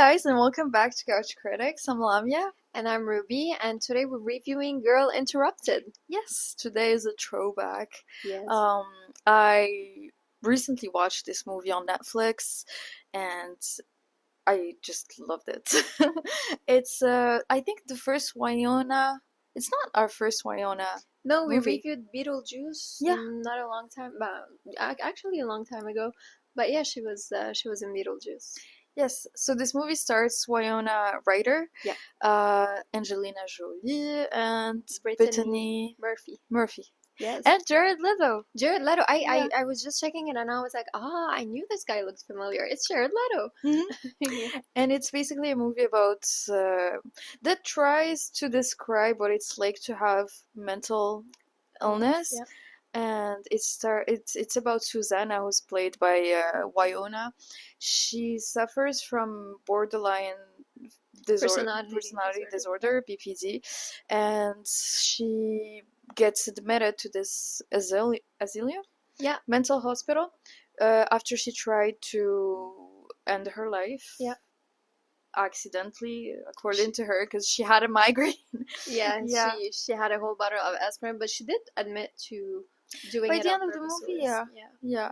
guys, and welcome back to Couch Critics. I'm Lamia. And I'm Ruby, and today we're reviewing Girl Interrupted. Yes, today is a throwback. Yes. I recently watched this movie on Netflix, and I just loved it. It's I think the first Wyona. It's not our first Wyona. No, we movie. reviewed Beetlejuice Yeah. not a long time, but actually a long time ago. But yeah, she was in Beetlejuice. Yes, so this movie starts Wyona Ryder, Yeah. Angelina Jolie, and Brittany Murphy. Yes. And Jared Leto. Jared Leto. Yeah. I was just checking it and I was like, I knew this guy looked familiar. It's Jared Leto. Mm-hmm. And it's basically a movie about that tries to describe what it's like to have mental illness. Yeah. And it's about Susanna, who's played by Wyona. She suffers from borderline personality disorder, BPD, and she gets admitted to this asylum, mental hospital, after she tried to end her life. Yeah. Accidentally, according to her, because she had a migraine. Yeah. She had a whole bottle of aspirin, but she did admit to doing by it the end of the movie. Yeah.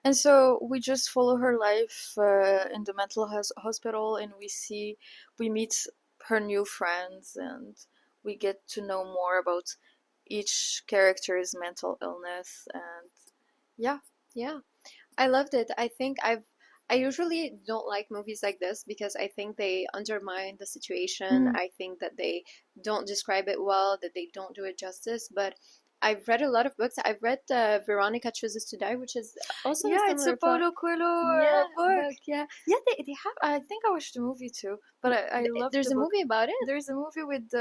And so we just follow her life in the mental hospital, and we meet her new friends, and we get to know more about each character's mental illness. And yeah, I loved it. I think I usually don't like movies like this because I think they undermine the situation. I think that they don't describe it well, that they don't do it justice. But I've read a lot of books. I've read Veronica Chooses to Die, which is also a it's a Paulo Coelho book. Yeah, they have. I think I watched the movie too, but I love. There's a movie about it. There's a movie with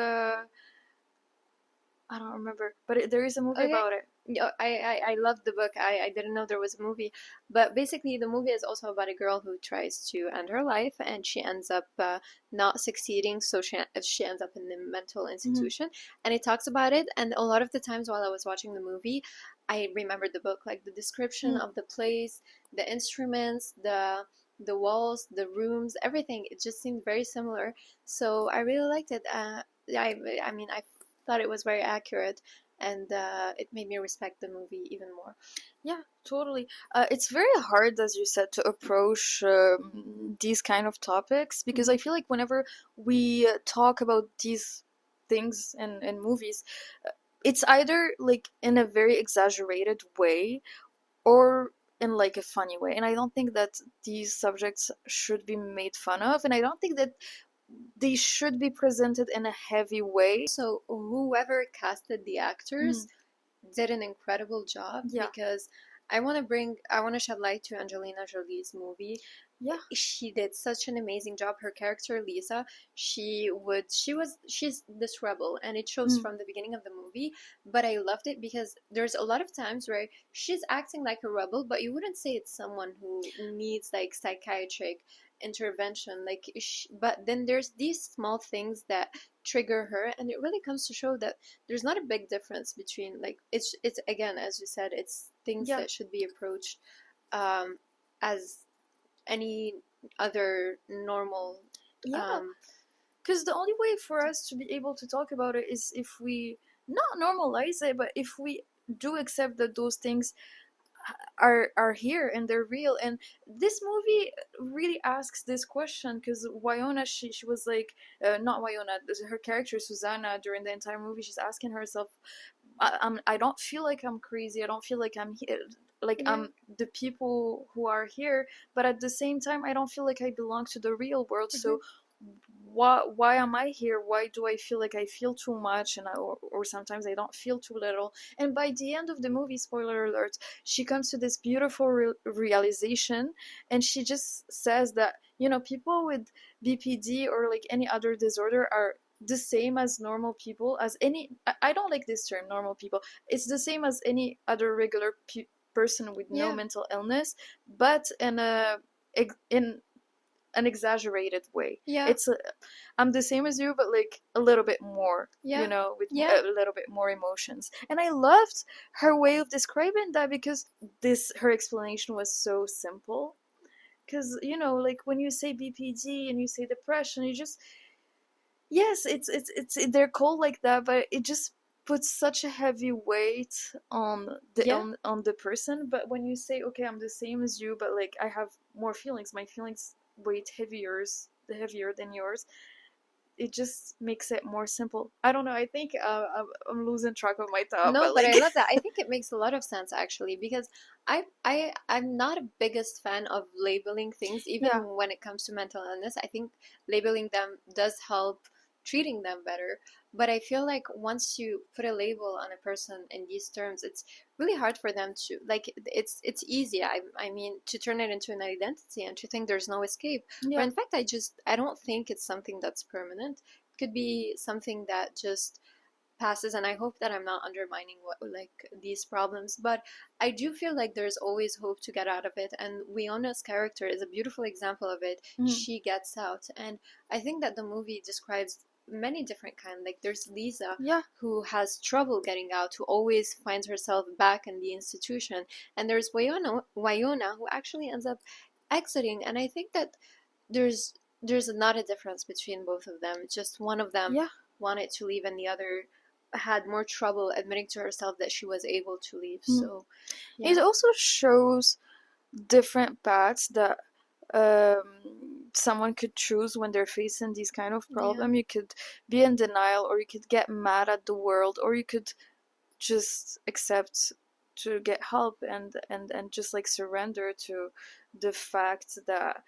I don't remember, but there is a movie about it. I loved the book. I didn't know there was a movie, but basically the movie is also about a girl who tries to end her life, and she ends up not succeeding, so she ends up in the mental institution. And it talks about it, and a lot of the times while I was watching the movie, I remembered the book, like the description of the place, the instruments, the walls, the rooms, everything. It just seemed very similar, so I really liked it. I mean, I thought it was very accurate, and it made me respect the movie even more. Yeah, totally. It's very hard, as you said, to approach these kind of topics, because I feel like whenever we talk about these things in movies, it's either like in a very exaggerated way or in like a funny way. And I don't think that these subjects should be made fun of, and I don't think that they should be presented in a heavy way. So whoever casted the actors did an incredible job, because I want to shed light to Angelina Jolie's movie. Yeah, she did such an amazing job. Her character Lisa, she's this rebel, and it shows from the beginning of the movie. But I loved it because there's a lot of times where she's acting like a rebel, but you wouldn't say it's someone who needs like psychiatric intervention, like but then there's these small things that trigger her, and it really comes to show that there's not a big difference between, like, it's again, as you said, it's things that should be approached as any other normal. Because the only way for us to be able to talk about it is if we not normalize it, but if we do accept that those things are here and they're real. And this movie really asks this question, because Wyona, she was like, not Wyona, her character Susanna, during the entire movie, she's asking herself, I don't feel like I'm crazy, I don't feel like I'm here, like I'm the people who are here, but at the same time I don't feel like I belong to the real world. So why am I here? Why do I feel like I feel too much, and or sometimes I don't feel too little? And by the end of the movie, spoiler alert, she comes to this beautiful realization, and she just says that, people with BPD or like any other disorder are the same as normal people, as any, I don't like this term, normal people. It's the same as any other regular person with no mental illness, but in an exaggerated way. It's I'm the same as you, but like a little bit more, with a little bit more emotions. And I loved her way of describing that, because her explanation was so simple, because like when you say BPD and you say depression, you just, yes, it's they're called like that, but it just puts such a heavy weight on Yeah. the person. But when you say, okay, I'm the same as you, but like I have more feelings, my feelings weight heavier than yours, it just makes it more simple. I don't know, I think I'm losing track of my thought, No, but but like I love that. I think it makes a lot of sense actually because I'm not a biggest fan of labeling things yeah. even when it comes to mental illness. I think labeling them does help treating them better, but I feel like once you put a label on a person in these terms, it's really hard for them to like it's easy. I mean to turn it into an identity and to think there's no escape. But Yeah. in fact, I don't think it's something that's permanent. It could be something that just passes, and I hope that I'm not undermining what like these problems, but I do feel like there's always hope to get out of it, and Wiona's character is a beautiful example of it. Mhm. She gets out, and I think that the movie describes many different kind. Like there's Lisa Yeah. who has trouble getting out, who always finds herself back in the institution, and there's Wyona who actually ends up exiting, and I think that there's not a difference between both of them. Just one of them Yeah. wanted to leave and the other had more trouble admitting to herself that she was able to leave. Mhm. So, It yeah. also shows different paths that someone could choose when they're facing these kind of Yeah. problem. You could be in denial, or you could get mad at the world, or you could just accept to get help and just like surrender to the fact that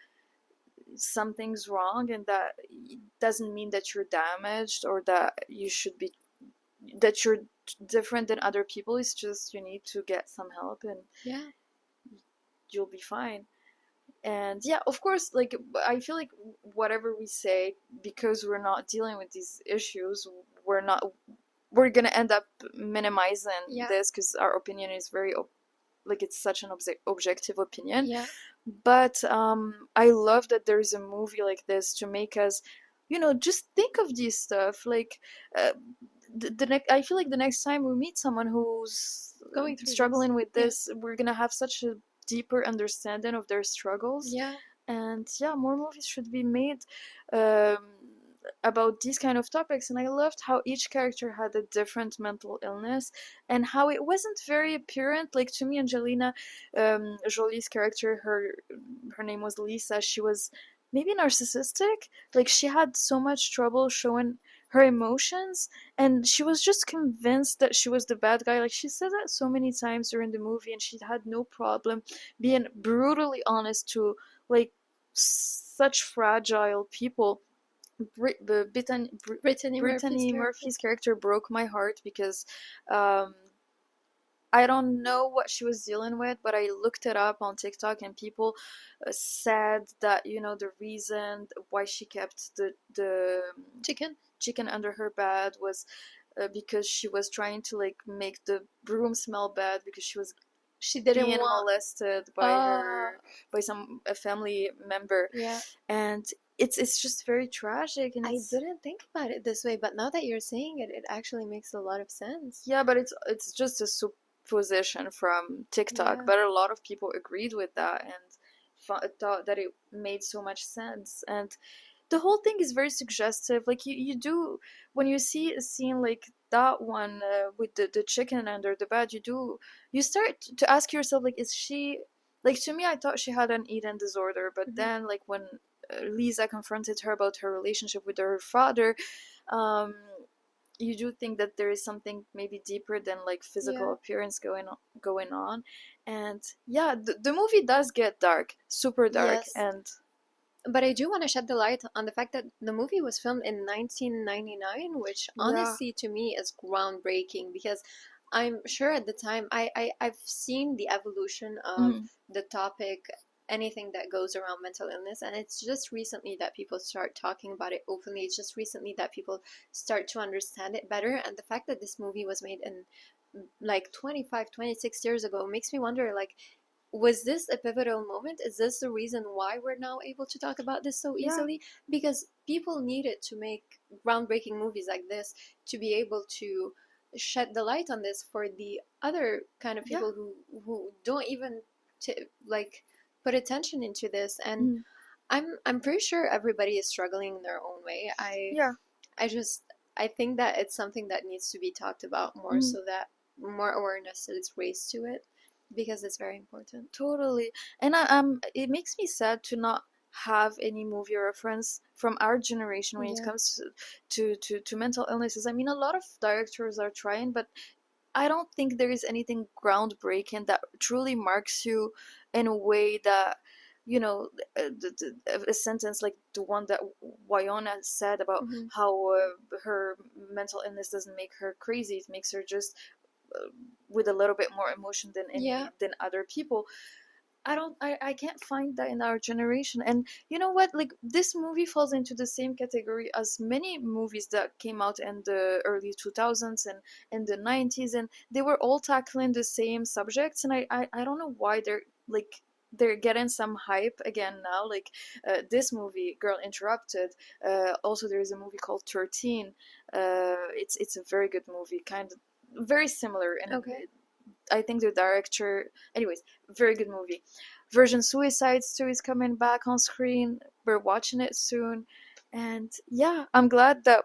something's wrong, and that it doesn't mean that you're damaged or that you should be that you're different than other people. It's just you need to get some help and Yeah. you'll be fine. And yeah, of course, like I feel like whatever we say, because we're not dealing with these issues, we're not we're gonna end up minimizing Yeah. this because our opinion is very like it's such an objective opinion. Yeah. But I love that there's a movie like this to make us, just think of these stuff. Like uh, I feel like the next time we meet someone who's Going through this. struggling with Yeah. this, we're gonna have such a deeper understanding of their struggles. Yeah. And yeah, more movies should be made um, about these kind of topics. And I loved how each character had a different mental illness and how it wasn't very apparent. Like to me, Angelina Jolie's character, her name was Lisa. She was maybe narcissistic. Like she had so much trouble showing her emotions, and she was just convinced that she was the bad guy. Like she said that so many times during the movie, and she had no problem being brutally honest to like such fragile people. Brittany Murphy's Brittany character. Murphy's character broke my heart because um, I don't know what she was dealing with, but I looked it up on TikTok, and people said that the reason why she kept the Chicken. chicken under her bed was because she was trying to like make the broom smell bad because she was She didn't being want. molested by Uh, her by some a family member. yeah. And it's just very tragic, and I it's didn't think about it this way, but now that you're saying it, it actually makes a lot of sense. yeah, but it's just a supposition from TikTok, Yeah. but a lot of people agreed with that and thought that it made so much sense. And the whole thing is very suggestive. Like you do when you see a scene like that one with the chicken under the bed, you start to ask yourself, like, is she like, to me I thought she had an eating disorder, but Hmm. then like when Lisa confronted her about her relationship with her father, um you do think that there is something maybe deeper than like physical Yeah. appearance going on. And yeah, the movie does get dark, super dark. Yes. And But I do want to shed the light on the fact that the movie was filmed in 1999, which yeah. honestly to me is groundbreaking because I'm sure at the time I've seen the evolution of Mhm. the topic, anything that goes around mental illness, and it's just recently that people start talking about it openly. It's just recently that people start to understand it better. And the fact that this movie was made in like 25, 26 years ago makes me wonder like was this a pivotal moment? Is this the reason why we're now able to talk about this so Yeah. easily? Because people needed to make groundbreaking movies like this to be able to shed the light on this for the other kind of Yeah. people who don't even like put attention into this, and Mm. I'm pretty sure everybody is struggling in their own way. Yeah. I just I think that it's something that needs to be talked about more Mm. so that more awareness is raised to it because it's very important. Totally. And it makes me sad to not have any movie reference from our generation when it Yeah. comes to mental illnesses. I mean, a lot of directors are trying, but I don't think there is anything groundbreaking that truly marks you in a way that, you know, a sentence like the one that Wyona said about Hmm. how her mental illness doesn't make her crazy, it makes her just uh, with a little bit more emotion than Yeah. any than other people. I can't find that in our generation. And you know what, like this movie falls into the same category as many movies that came out in the early 2000s and in the 90s, and they were all tackling the same subjects. And I don't know why they're getting some hype again now, like this movie Girl Interrupted. Also there is a movie called 13. It's a very good movie, kind of very similar. And Okay. I think the director, anyways, very good movie. Virgin Suicides too is coming back on screen. We're watching it soon, and yeah, I'm glad that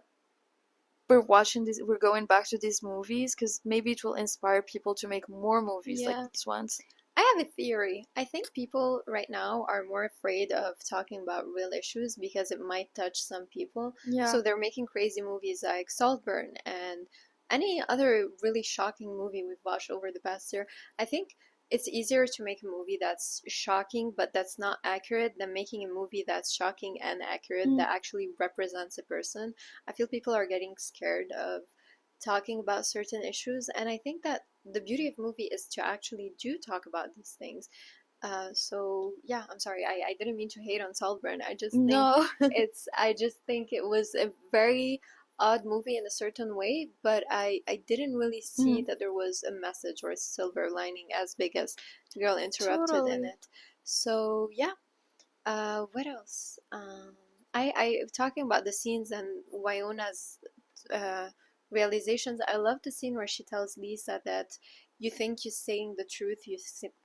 we're watching this. We're going back to these movies because maybe it will inspire people to make more movies like Yeah. these ones. I have a theory. I think people right now are more afraid of talking about real issues because it might touch some people. Yeah. So they're making crazy movies like Saltburn and any other really shocking movie we've watched over the past year. I think it's easier to make a movie that's shocking but that's not accurate than making a movie that's shocking and accurate Mm, that actually represents a person. I feel people are getting scared of talking about certain issues, and I think that the beauty of movie is to actually do talk about these things. So yeah, I'm sorry, I didn't mean to hate on Saltburn. no. I just think it was a very odd movie in a certain way, but I didn't really see Mm, that there was a message or a silver lining as big as Girl Interrupted in totally. it. So yeah, what else? I talking about the scenes and Wyona's uh, realizations. I love the scene where she tells Lisa that you think you're saying the truth.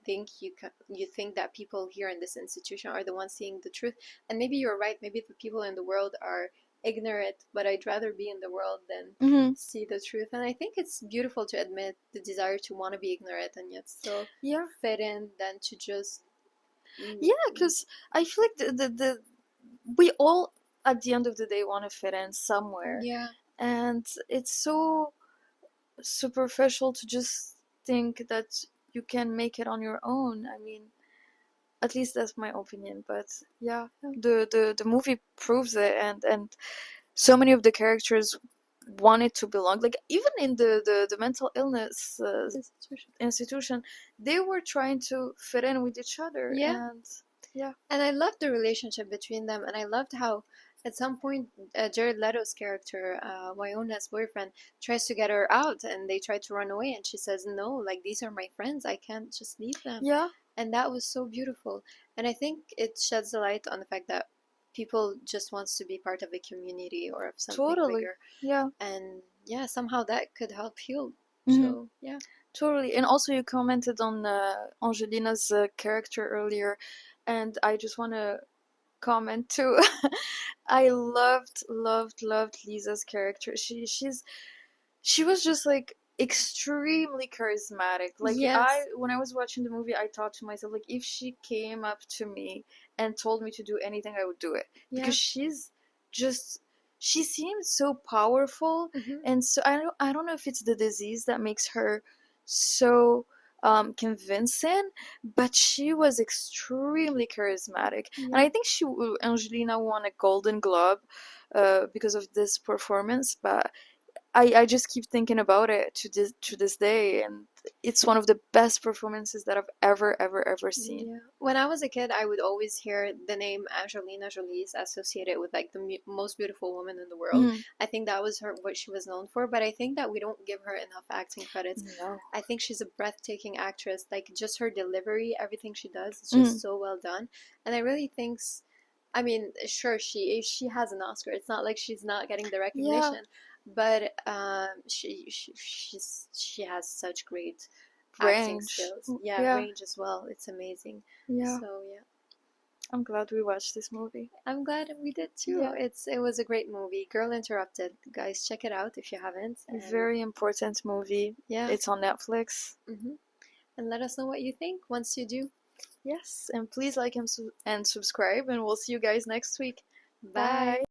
Think you think that people here in this institution are the ones seeing the truth, and maybe you're right. Maybe the people in the world are ignorant, but I'd rather be in the world than Hmm. see the truth. And I think it's beautiful to admit the desire to want to be ignorant and yet still Yeah. fit in than to just mm, Yeah, because I feel like the we all at the end of the day want to fit in somewhere, yeah. and it's so superficial to just think that you can make it on your own. I mean, at least that's my opinion. But yeah, the movie proves it, and so many of the characters wanted to belong. Like even in the mental illness Institution. institution, they were trying to fit in with each other, Yeah. and yeah, And I loved the relationship between them, and I loved how at some point Jared Leto's character, Wyona's boyfriend, tries to get her out, and they try to run away, and she says, "No, like these are my friends. I can't just leave them." yeah, And that was so beautiful. And I think it sheds a light on the fact that people just wants to be part of a community or of something totally, bigger. yeah. And yeah, somehow that could help heal. Hmm. So yeah. Totally. And also, you commented on Angelina's character earlier, and I just want to comment too. I loved Lisa's character. She was just like extremely charismatic. Like Yes. when I was watching the movie, I thought to myself, like if she came up to me and told me to do anything, I would do it Yeah. because she's just she seems so powerful. Hmm. And so I don't know if it's the disease that makes her so convincing, but she was extremely charismatic, and Yeah. I think Angelina won a Golden Globe because of this performance. But I just keep thinking about it to this day, and it's one of the best performances that I've ever seen. Yeah. When I was a kid, I would always hear the name Angelina Jolie associated with like the most beautiful woman in the world. Mm. I think that was her what she was known for, but I think that we don't give her enough acting credits. No. I think she's a breathtaking actress. Like just her delivery, everything she does is Mm. just so well done. And I really think I mean, sure she has an Oscar. It's not like she's not getting the Yeah. recognition, but she has such great acting range. skills. Yeah, Yeah, range as well. It's amazing. yeah. So yeah, I'm glad we watched this movie. I'm glad we did too. Yeah, It was a great movie. Girl Interrupted. Guys, check it out if you haven't. And very important movie. yeah, It's on Netflix. and let us know what you think once you do. Yes, and please like and subscribe, and we'll see you guys next week. Bye. Bye.